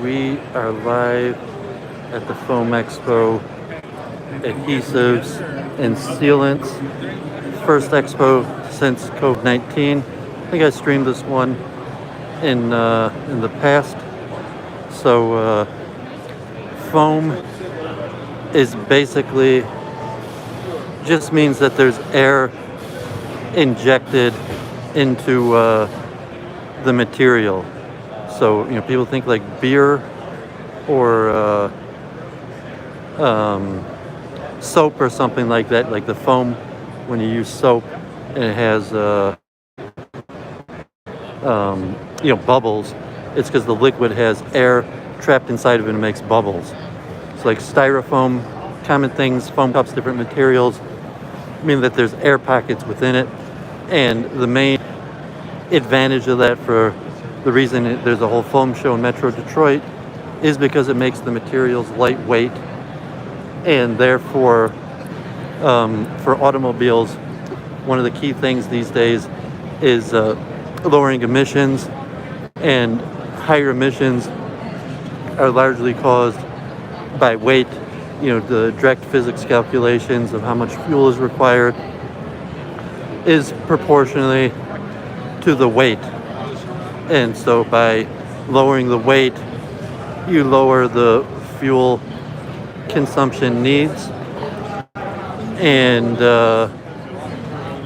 We are live at the Foam Expo, Adhesives and Sealants. First expo since COVID-19. I think I streamed this one in the past. So foam is basically just means that there's air injected into the material. So people think like beer or soap or something like that. Like the foam, when you use soap, and it has bubbles. It's because the liquid has air trapped inside of it and makes bubbles. It's like styrofoam, common things, foam cups, different materials, mean that there's air pockets within it. And the main advantage of that, for the reason there's a whole foam show in Metro Detroit, is because it makes the materials lightweight, and therefore for automobiles, one of the key things these days is lowering emissions, and higher emissions are largely caused by weight. The direct physics calculations of how much fuel is required is proportionally to the weight. And so by lowering the weight, you lower the fuel consumption needs. And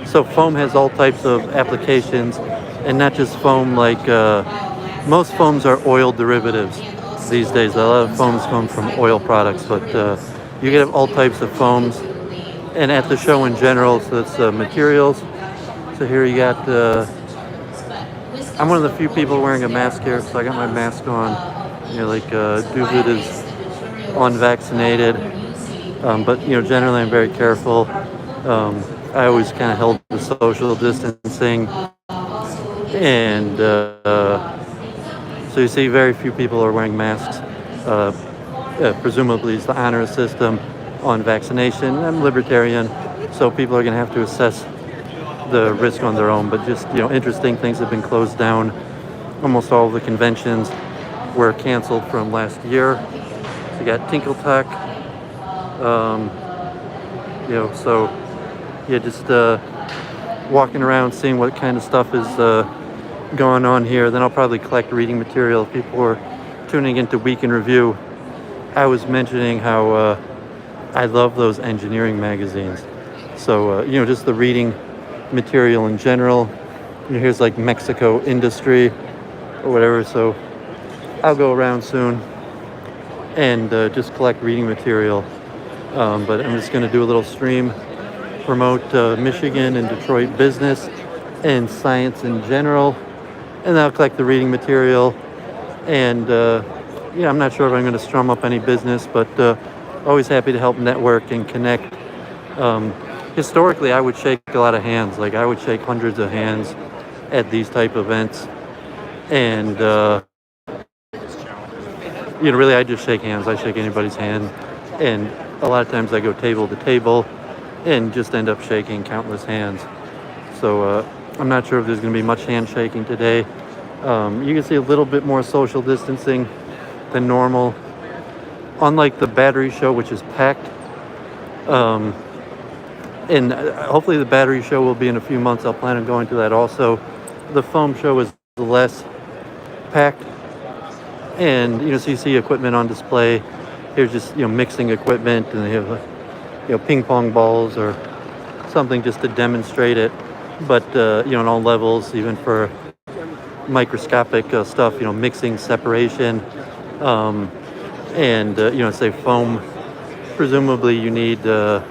so foam has all types of applications, and not just foam. Like most foams are oil derivatives these days. A lot of foams come from oil products, but you can have all types of foams. And at the show in general, so it's materials. So here you got, I'm one of the few people wearing a mask here, so I got my mask on. David is unvaccinated, but generally I'm very careful. I always kind of held the social distancing, and so you see very few people are wearing masks. Presumably it's the honor system on vaccination. I'm libertarian, so people are going to have to assess the risk on their own. But just interesting things have been closed down. Almost all of the conventions were canceled from last year. So you got Tinkle Talk. So just walking around, seeing what kind of stuff is going on here. Then I'll probably collect reading material. If people are tuning into Week in Review, I was mentioning how I love those engineering magazines. So just the reading material in general. Here's like Mexico Industry or whatever. So I'll go around soon and just collect reading material. But I'm just going to do a little stream, promote Michigan and Detroit business and science in general, and then I'll collect the reading material. And I'm not sure if I'm going to strum up any business, but always happy to help network and connect. Historically, I would shake a lot of hands. Like I would shake hundreds of hands at these type events, and really I just shake hands. I shake anybody's hand, and a lot of times I go table to table and just end up shaking countless hands. So I'm not sure if there's going to be much handshaking today. You can see a little bit more social distancing than normal. Unlike the battery show, which is packed. And hopefully the battery show will be in a few months. I'll plan on going to that also. The foam show is less packed. And, so you see equipment on display. Here's just, mixing equipment, and they have, ping pong balls or something just to demonstrate it. But, on all levels, even for microscopic stuff, mixing, separation, and, say foam. Presumably you need, a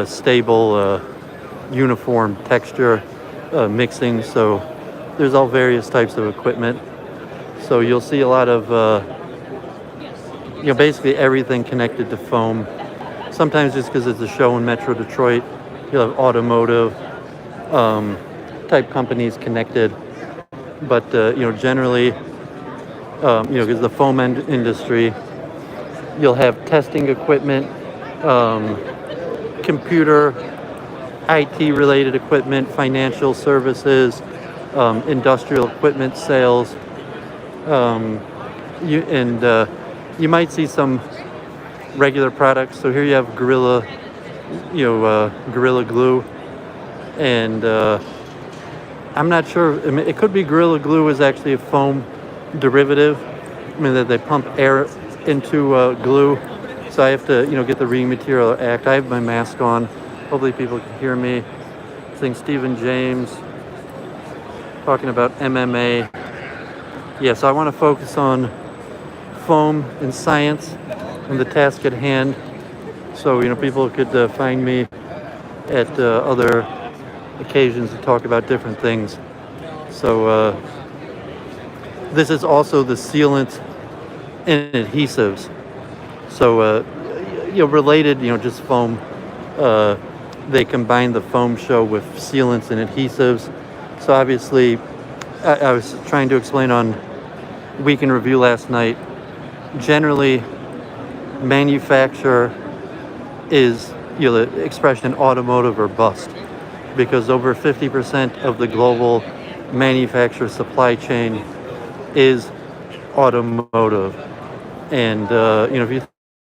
stable, uniform texture mixing. So there's all various types of equipment. So you'll see a lot of, basically everything connected to foam. Sometimes just because it's a show in Metro Detroit, you'll have automotive type companies connected. But, generally, because the foam industry, you'll have testing equipment, computer, IT related equipment, financial services, industrial equipment sales. Um, you might see some regular products. So here you have Gorilla Glue, and I'm not sure. I mean, it could be Gorilla Glue is actually a foam derivative. I mean that they pump air into glue. So I have to, get the Reading Material Act. I have my mask on. Hopefully people can hear me. I think Stephen James talking about MMA. Yeah, so I want to focus on foam and science and the task at hand. So, people could find me at other occasions to talk about different things. So this is also the sealants and adhesives. So, related, just foam. They combine the foam show with sealants and adhesives. So obviously, I was trying to explain on Week in Review last night. Generally, manufacture is the expression automotive or bust, because over 50% of the global manufacturer supply chain is automotive. And if you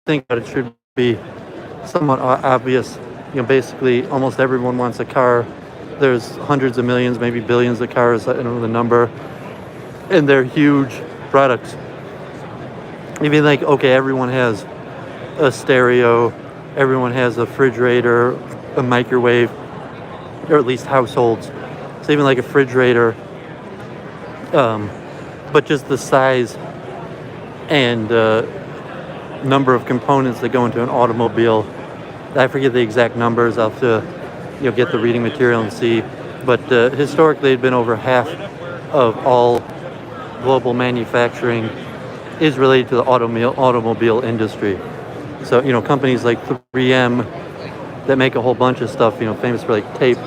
think about it, should be somewhat obvious. Basically almost everyone wants a car. There's hundreds of millions, maybe billions of cars, I don't know the number, and they're huge products. If you think, okay, everyone has a stereo, everyone has a refrigerator, a microwave, or at least households. So even like a refrigerator, but just the size and number of components that go into an automobile. I forget the exact numbers. I'll have to get the reading material and see. But historically, it'd been over half of all global manufacturing is related to the automobile industry. So companies like 3M that make a whole bunch of stuff, famous for like tape.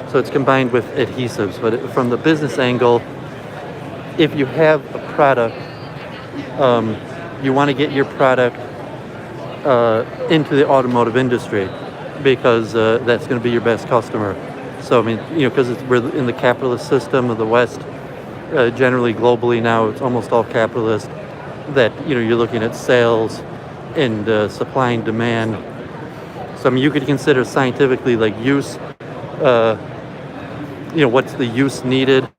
So it's combined with adhesives. But from the business angle, if you have a product, you want to get your product into the automotive industry, because that's going to be your best customer. So I mean, because we're in the capitalist system of the West, generally globally now it's almost all capitalist. That you're looking at sales and supply and demand. So I mean, you could consider scientifically like use. What's the use needed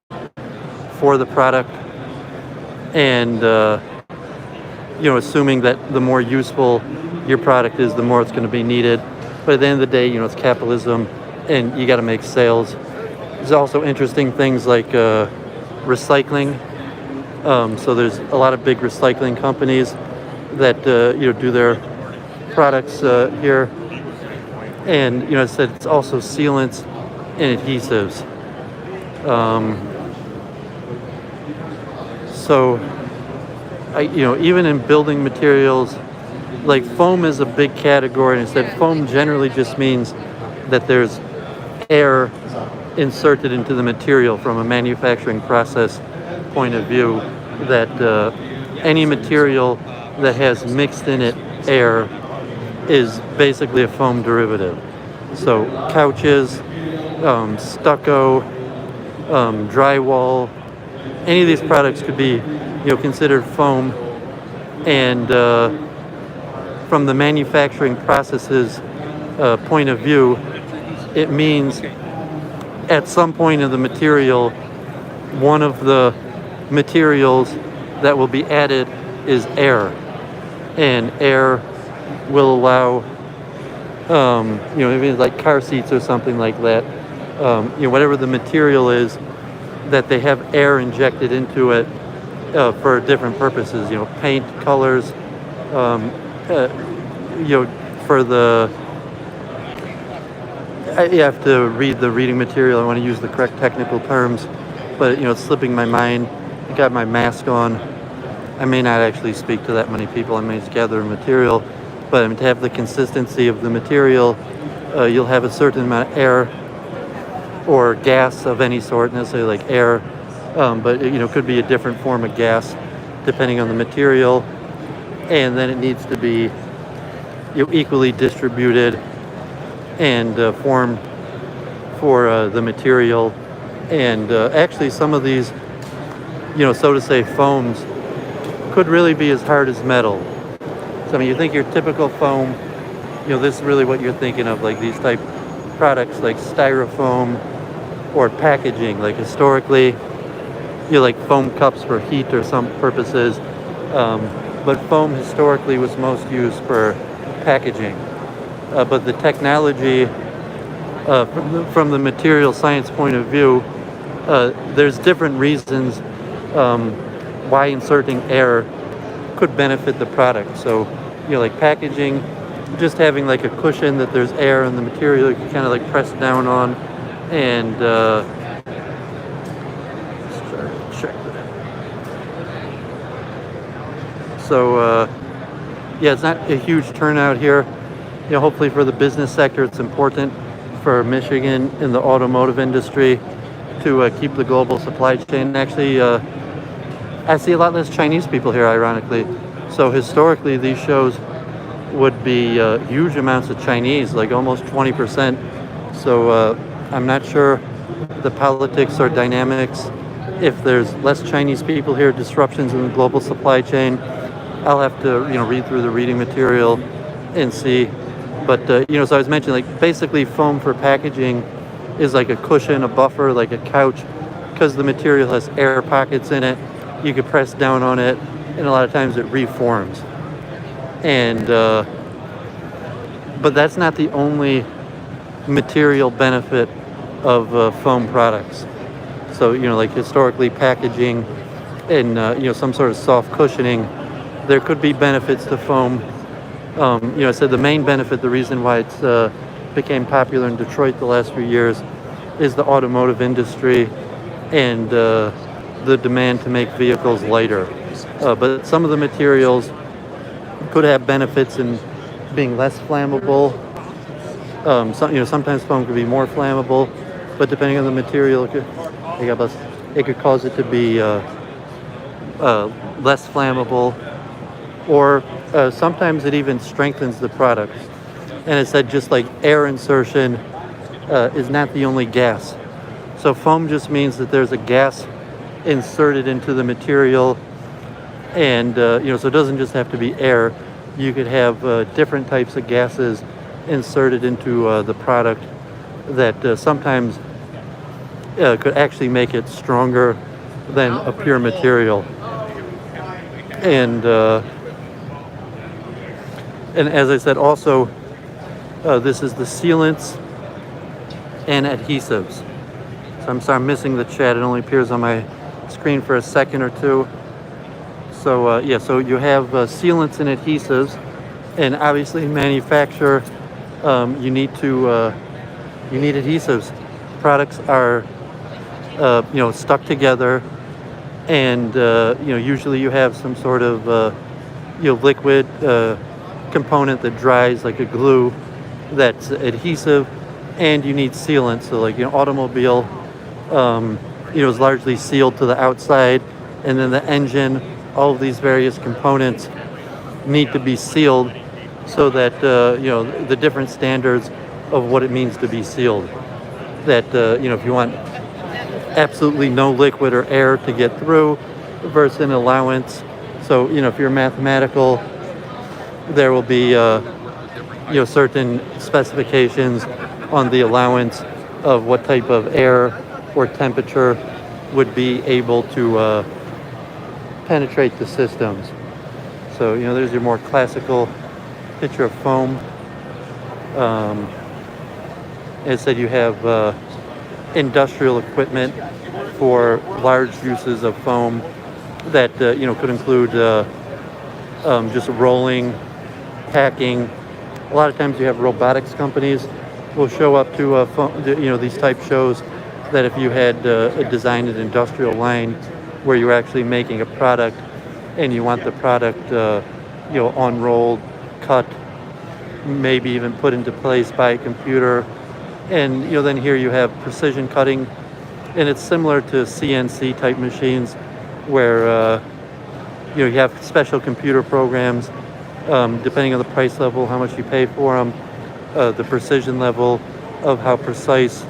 for the product, and assuming that the more useful your product is, the more it's going to be needed. But at the end of the day, it's capitalism, and you got to make sales. There's also interesting things like recycling. So there's a lot of big recycling companies that do their products here, and I said it's also sealants and adhesives. So even in building materials, like foam is a big category, and I said foam generally just means that there's air inserted into the material from a manufacturing process point of view, that any material that has mixed in it air is basically a foam derivative. So couches, stucco, drywall, any of these products could be considered foam. And from the manufacturing processes point of view, it means at some point in the material, one of the materials that will be added is air, and air will allow maybe like car seats or something like that, whatever the material is, that they have air injected into it for different purposes, paint, colors, for the, you have to read the reading material. I want to use the correct technical terms, but it's slipping my mind. I got my mask on. I may not actually speak to that many people. I may just gather material, but to have the consistency of the material, you'll have a certain amount of air or gas of any sort, necessarily like air, but it could be a different form of gas depending on the material, and then it needs to be equally distributed and formed for the material And actually, some of these, so to say, foams could really be as hard as metal. So I mean, you think your typical foam, this is really what you're thinking of, like these type products like styrofoam or packaging. Like historically, like foam cups for heat or some purposes, but foam historically was most used for packaging. But the technology, from the material science point of view, there's different reasons why inserting air could benefit the product. So, like packaging, just having like a cushion that there's air in the material you can kind of like press down on, and check that. So, yeah, it's not a huge turnout here. Hopefully for the business sector, it's important for Michigan in the automotive industry to keep the global supply chain. Actually, I see a lot less Chinese people here, ironically. So historically, these shows would be huge amounts of Chinese, like almost 20%. So I'm not sure the politics or dynamics. If there's less Chinese people here, disruptions in the global supply chain, I'll have to read through the reading material and see. But so I was mentioning, like, basically foam for packaging is like a cushion, a buffer, like a couch, because the material has air pockets in it. You could press down on it, and a lot of times it reforms. And but that's not the only material benefit of foam products. So like historically packaging and some sort of soft cushioning, there could be benefits to foam. I said the main benefit, the reason why it's became popular in Detroit the last few years, is the automotive industry and the demand to make vehicles lighter. But some of the materials could have benefits in being less flammable. Sometimes foam could be more flammable, but depending on the material, it could cause it to be less flammable, or sometimes it even strengthens the product. And it said just like air insertion is not the only gas. So foam just means that there's a gas inserted into the material, and so it doesn't just have to be air. You could have different types of gases inserted into the product that sometimes could actually make it stronger than a pure material. And as I said, also this is the sealants and adhesives. So I'm sorry, I'm missing the chat. It only appears on my screen for a second or two. So so you have sealants and adhesives, and obviously in manufacture, you need adhesives. Products are stuck together, and usually you have some sort of liquid component that dries like a glue that's adhesive, and you need sealant. So like automobile is largely sealed to the outside, and then the engine, all of these various components need to be sealed so that the different standards of what it means to be sealed, that if you want absolutely no liquid or air to get through versus an allowance. So if you're mathematical, there will be certain specifications on the allowance of what type of air or temperature would be able to penetrate the systems. So there's your more classical picture of foam. As I said, you have industrial equipment for large uses of foam that could include just rolling, packing. A lot of times you have robotics companies will show up to these type shows, that if you had designed an industrial line where you're actually making a product and you want the product unrolled, cut, maybe even put into place by a computer. And then here you have precision cutting, and it's similar to CNC type machines where you have special computer programs, depending on the price level, how much you pay for them, the precision level of how precise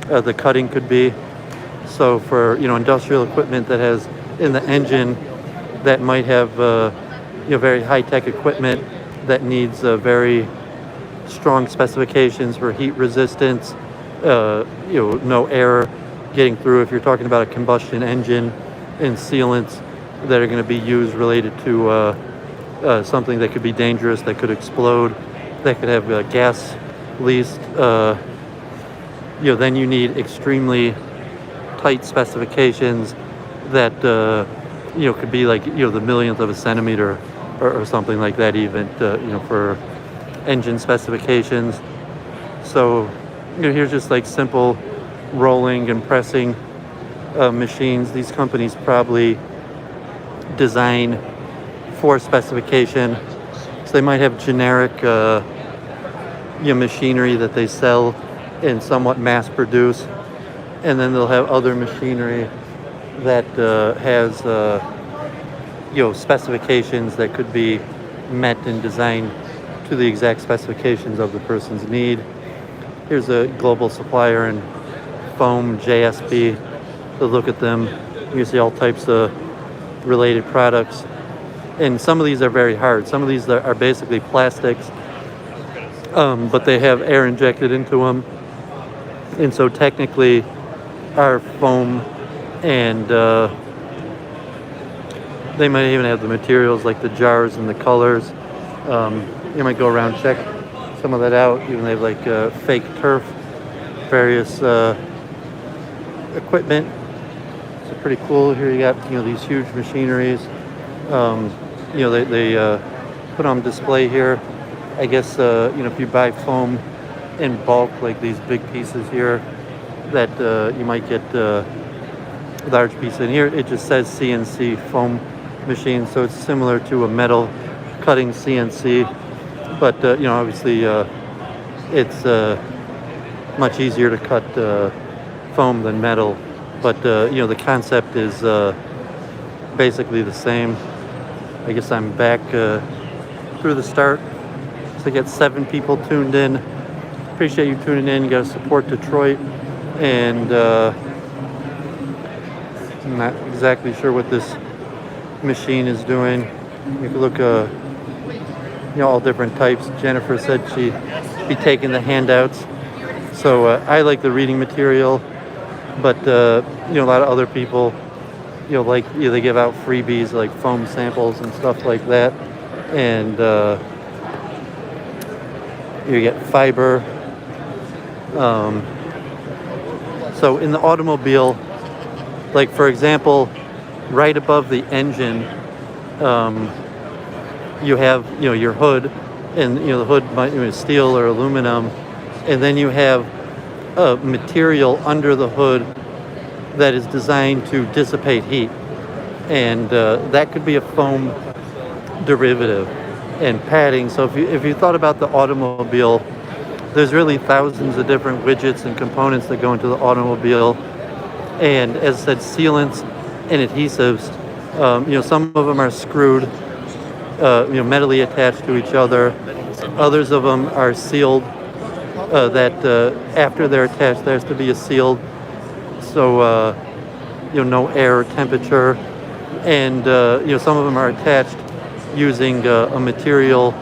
the cutting could be. So for industrial equipment that has in the engine that might have very high-tech equipment that needs very strong specifications for heat resistance, no air getting through. If you're talking about a combustion engine, and sealants that are going to be used related to something that could be dangerous, that could explode, that could have gas leaks, then you need extremely tight specifications that could be like the millionth of a centimeter or something like that, even for engine specifications. So here's just like simple rolling and pressing machines. These companies probably design for specification, so they might have generic machinery that they sell and somewhat mass produce, and then they'll have other machinery that has specifications that could be met and designed to the exact specifications of the person's need. Here's a global supplier in foam, JSB. So look at them, you see all types of related products, and some of these are very hard. Some of these are basically plastics, but they have air injected into them, and so technically are foam, and they might even have the materials like the jars and the colors. You might go around, check some of that out. Even they have like fake turf, various equipment. So pretty cool. Here you got these huge machineries. They put on display here. I guess if you buy foam in bulk, like these big pieces here, that you might get large piece in here. It just says CNC foam machine, so it's similar to a metal cutting CNC, but obviously it's much easier to cut foam than metal, but the concept is basically the same. I guess I'm back through the start, so I get 7 people tuned in. Appreciate you tuning in. You got to support Detroit, and I'm not exactly sure what this machine is doing. You can look all different types. Jennifer said she'd be taking the handouts, so I like the reading material, but a lot of other people they give out freebies like foam samples and stuff like that, and you get fiber. So in the automobile, like for example, right above the engine, you have your hood, and the hood might be steel or aluminum, and then you have a material under the hood that is designed to dissipate heat, and that could be a foam derivative and padding. So if you thought about the automobile, there's really thousands of different widgets and components that go into the automobile, and as I said, sealants and adhesives, some of them are screwed, metally attached to each other. Others of them are sealed, that after they're attached there has to be a sealed, so no air or temperature, and some of them are attached using a material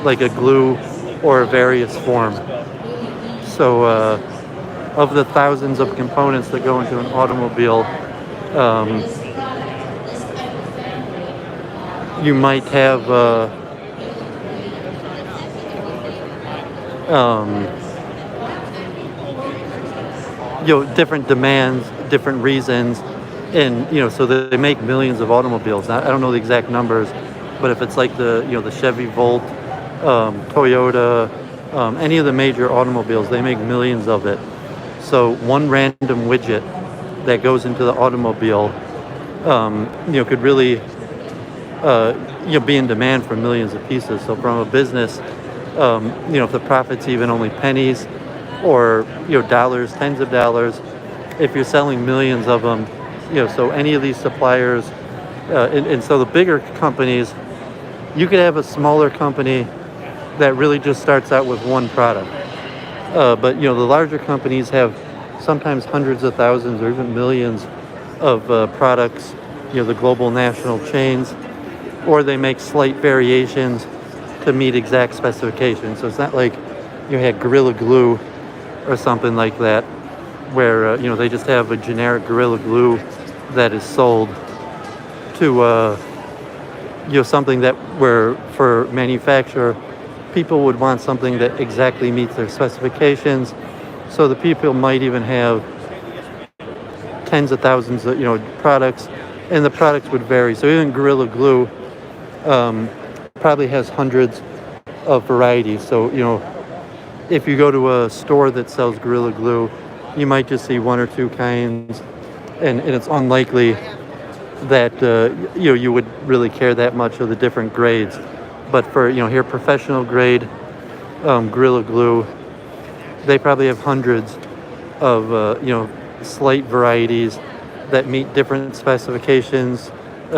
like a glue or a various form. So of the thousands of components that go into an automobile, you might have different demands, different reasons, and so they make millions of automobiles. Now, I don't know the exact numbers, but if it's like the Chevy Volt, Toyota, any of the major automobiles, they make millions of it. So one random widget that goes into the automobile, could really be in demand for millions of pieces. So from a business, if the profit's even only pennies or dollars, tens of dollars, if you're selling millions of them, so any of these suppliers, and so the bigger companies, you could have a smaller company that really just starts out with one product, but the larger companies have sometimes hundreds of thousands or even millions of products, the global national chains, or they make slight variations to meet exact specifications. So it's not like you had Gorilla Glue or something like that, where they just have a generic Gorilla Glue that is sold to something that where for manufacturer people would want something that exactly meets their specifications. So the people might even have tens of thousands of products, and the products would vary. So even Gorilla Glue probably has hundreds of varieties. So if you go to a store that sells Gorilla Glue, you might just see one or two kinds, and it's unlikely that you would really care that much of the different grades. But for here professional grade Gorilla Glue, they probably have hundreds of slight varieties that meet different specifications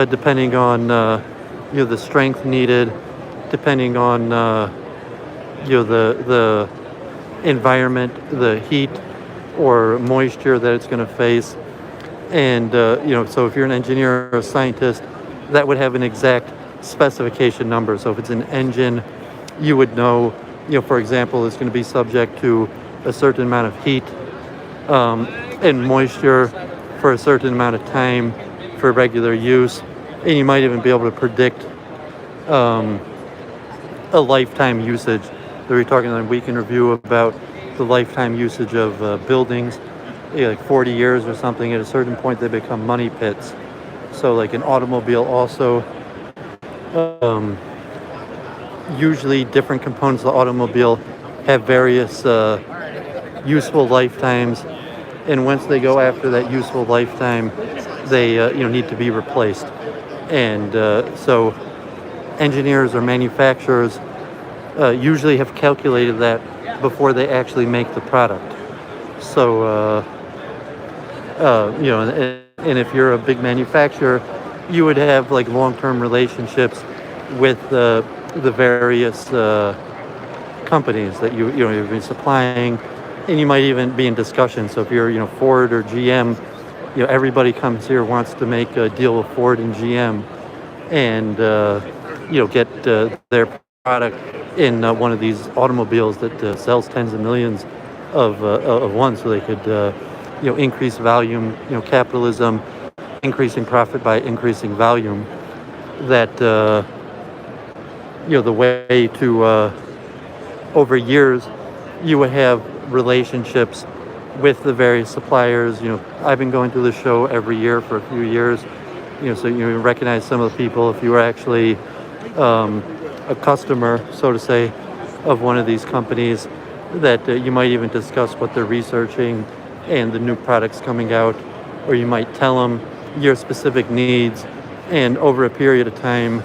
depending on the strength needed, depending on the environment, the heat or moisture that it's going to face. And so if you're an engineer or a scientist, that would have an exact specification number. So if it's an engine, you would know, for example, it's going to be subject to a certain amount of heat and moisture for a certain amount of time for regular use. And you might even be able to predict a lifetime usage. So we're talking on Week in Review about the lifetime usage of buildings, like 40 years or something. At a certain point, they become money pits. So like an automobile also, usually different components of the automobile have various useful lifetimes, and once they go after that useful lifetime, they need to be replaced. And so engineers or manufacturers usually have calculated that before they actually make the product. So and if you're a big manufacturer, you would have like long-term relationships with the various companies that you've been supplying, and you might even be in discussion. So if you're Ford or GM, everybody comes here wants to make a deal with Ford and GM, and get their product in one of these automobiles that sells tens of millions of one, so they could increase volume. Capitalism, increasing profit by increasing volume. That the way to over years you would have relationships with the various suppliers. I've been going to the show every year for a few years. So you recognize some of the people if you were actually a customer, so to say, of one of these companies. That you might even discuss what they're researching and the new products coming out, or you might tell them your specific needs, and over a period of time,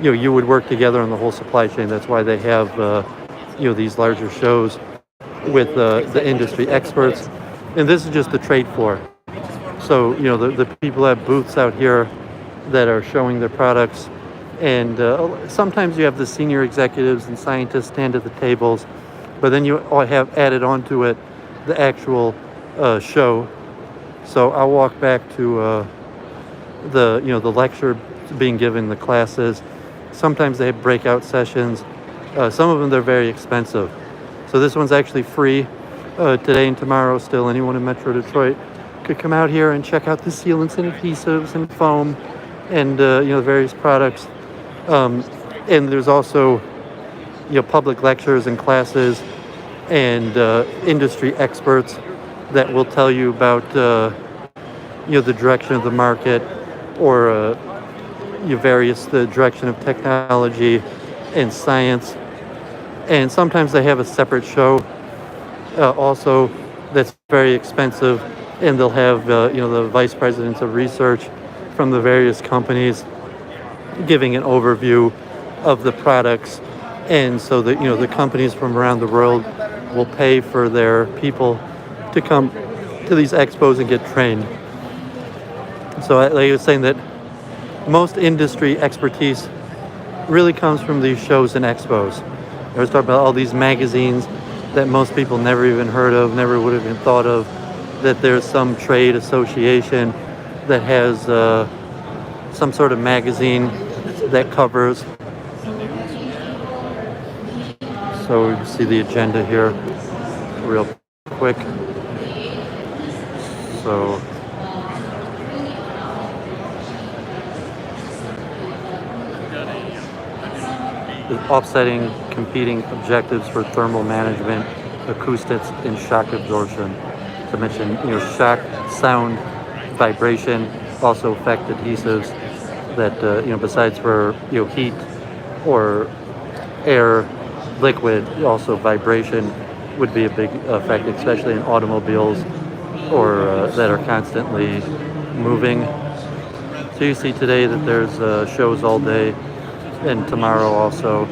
you would work together on the whole supply chain. That's why they have these larger shows with the industry experts, and this is just the trade floor. So the people have booths out here that are showing their products, and sometimes you have the senior executives and scientists stand at the tables, but then you all have added onto it the actual show. So I'll walk back to the lecture being given, the classes. Sometimes they have breakout sessions. Some of them, they're very expensive. So this one's actually free today and tomorrow. Still, anyone in Metro Detroit could come out here and check out the sealants and adhesives and foam and various products. And there's also public lectures and classes and industry experts that will tell you about the direction of the market, or the direction of technology and science. And sometimes they have a separate show also that's very expensive, and they'll have the vice presidents of research from the various companies giving an overview of the products. And so that the companies from around the world will pay for their people to come to these expos and get trained. So like I was saying, that most industry expertise really comes from these shows and expos. I was talking about all these magazines that most people never even heard of, never would have even thought of, that there's some trade association that has some sort of magazine that covers. So you see the agenda here real quick. So offsetting competing objectives for thermal management, acoustics, and shock absorption. To mention, shock, sound, vibration also affect adhesives that, besides for, heat or air, liquid, also vibration would be a big effect, especially in automobiles or that are constantly moving. So you see today that there's shows all day, and tomorrow also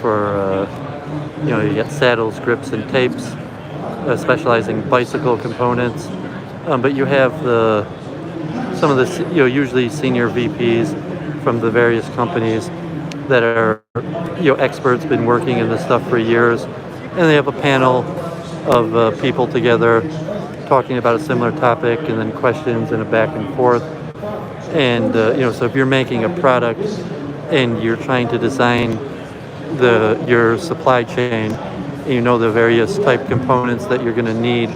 for, you get saddles, grips, and tapes, specializing bicycle components. But you have some of the, usually senior VPs from the various companies that are, experts, been working in this stuff for years, and they have a panel of people together talking about a similar topic, and then questions and a back and forth. And so if you're making a product and you're trying to design your supply chain, and the various type components that you're going to need,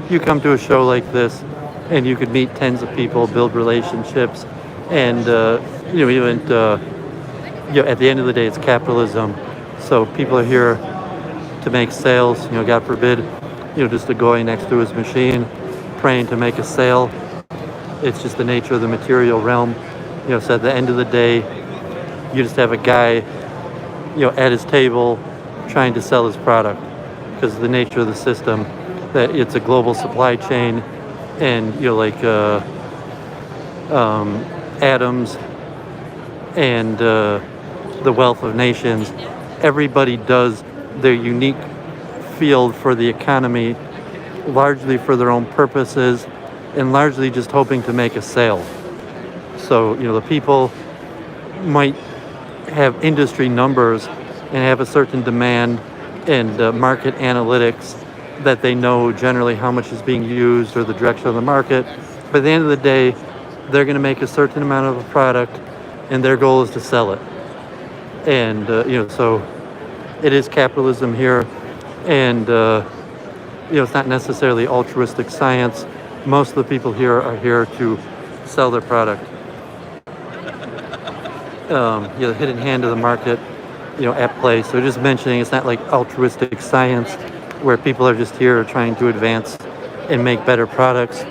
you come to a show like this, and you could meet tens of people, build relationships, and even at the end of the day, it's capitalism. So people are here to make sales. God forbid, just a guy next to his machine praying to make a sale. It's just the nature of the material realm. So at the end of the day, you just have a guy, at his table trying to sell his product, because of the nature of the system, that it's a global supply chain, and atoms and the wealth of nations. Everybody does their unique field for the economy, largely for their own purposes, and largely just hoping to make a sale. So, the people might have industry numbers and have a certain demand and market analytics that they know generally how much is being used or the direction of the market. But at the end of the day, they're going to make a certain amount of a product, and their goal is to sell it. And, so it is capitalism here, and, it's not necessarily altruistic science. Most of the people here are here to sell their product. The hidden hand of the market, at play. So just mentioning, it's not like altruistic science where people are just here trying to advance and make better products,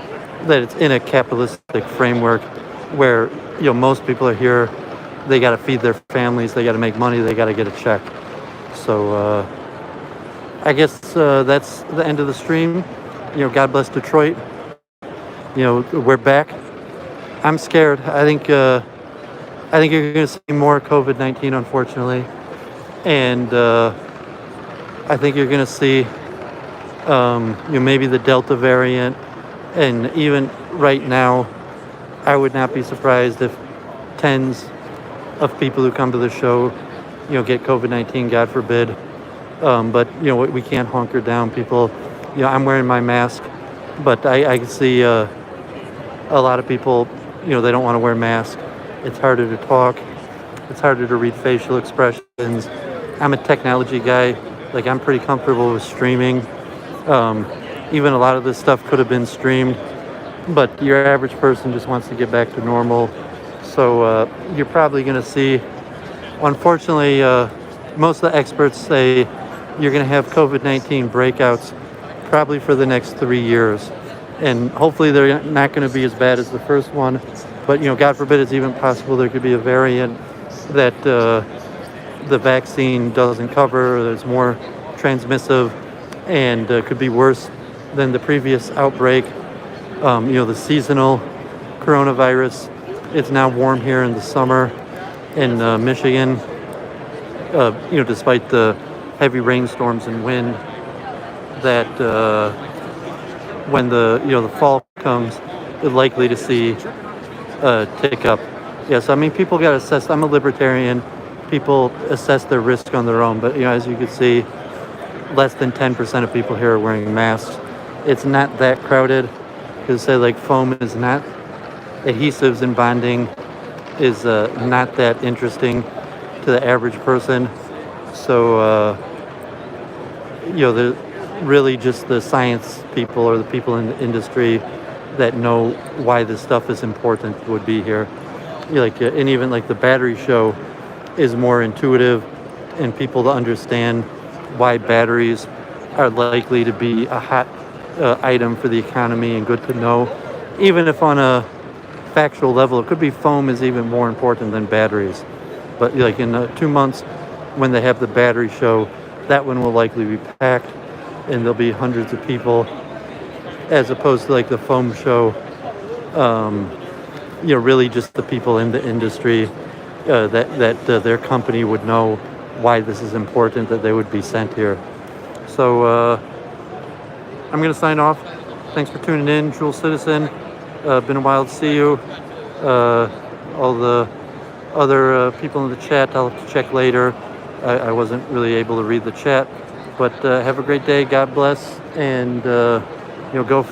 that it's in a capitalistic framework where, most people are here, they got to feed their families, they got to make money, they got to get a check. So I guess that's the end of the stream. God bless Detroit. We're back. I'm scared. I think you're going to see more COVID-19, unfortunately. And I think you're going to see maybe the Delta variant. And even right now, I would not be surprised if tens of people who come to the show, get COVID-19, God forbid. But, we can't hunker down. People, I'm wearing my mask, but I can see a lot of people, they don't want to wear masks. It's harder to talk. It's harder to read facial expressions. I'm a technology guy. I'm pretty comfortable with streaming. Even a lot of this stuff could have been streamed, but your average person just wants to get back to normal. So you're probably going to see, unfortunately, most of the experts say you're going to have COVID-19 breakouts probably for the next 3 years. And hopefully they're not going to be as bad as the first one. But, God forbid, it's even possible there could be a variant that the vaccine doesn't cover, that's more transmissive, and could be worse than the previous outbreak. The seasonal coronavirus. It's now warm here in the summer in Michigan. Despite the heavy rainstorms and wind, that when the fall comes, it's likely to see a tick up. Yes, people got to assess. I'm a libertarian. People assess their risk on their own, but as you can see, less than 10% of people here are wearing masks. It's not that crowded, because say like foam is not, adhesives and bonding is not that interesting to the average person. So the really just the science people or the people in the industry that know why this stuff is important would be here. And even like the battery show is more intuitive, and people to understand why batteries are likely to be a hot item for the economy and good to know. Even if on a factual level, it could be foam is even more important than batteries. But like in 2 months, when they have the battery show, that one will likely be packed, and there'll be hundreds of people, as opposed to like the foam show. Really just the people in the industry that their company would know why this is important, that they would be sent here. So I'm going to sign off. Thanks for tuning in, Jewel Citizen. Been a while to see you. All the other people in the chat, I'll have to check later. I wasn't really able to read the chat. But have a great day. God bless. And, go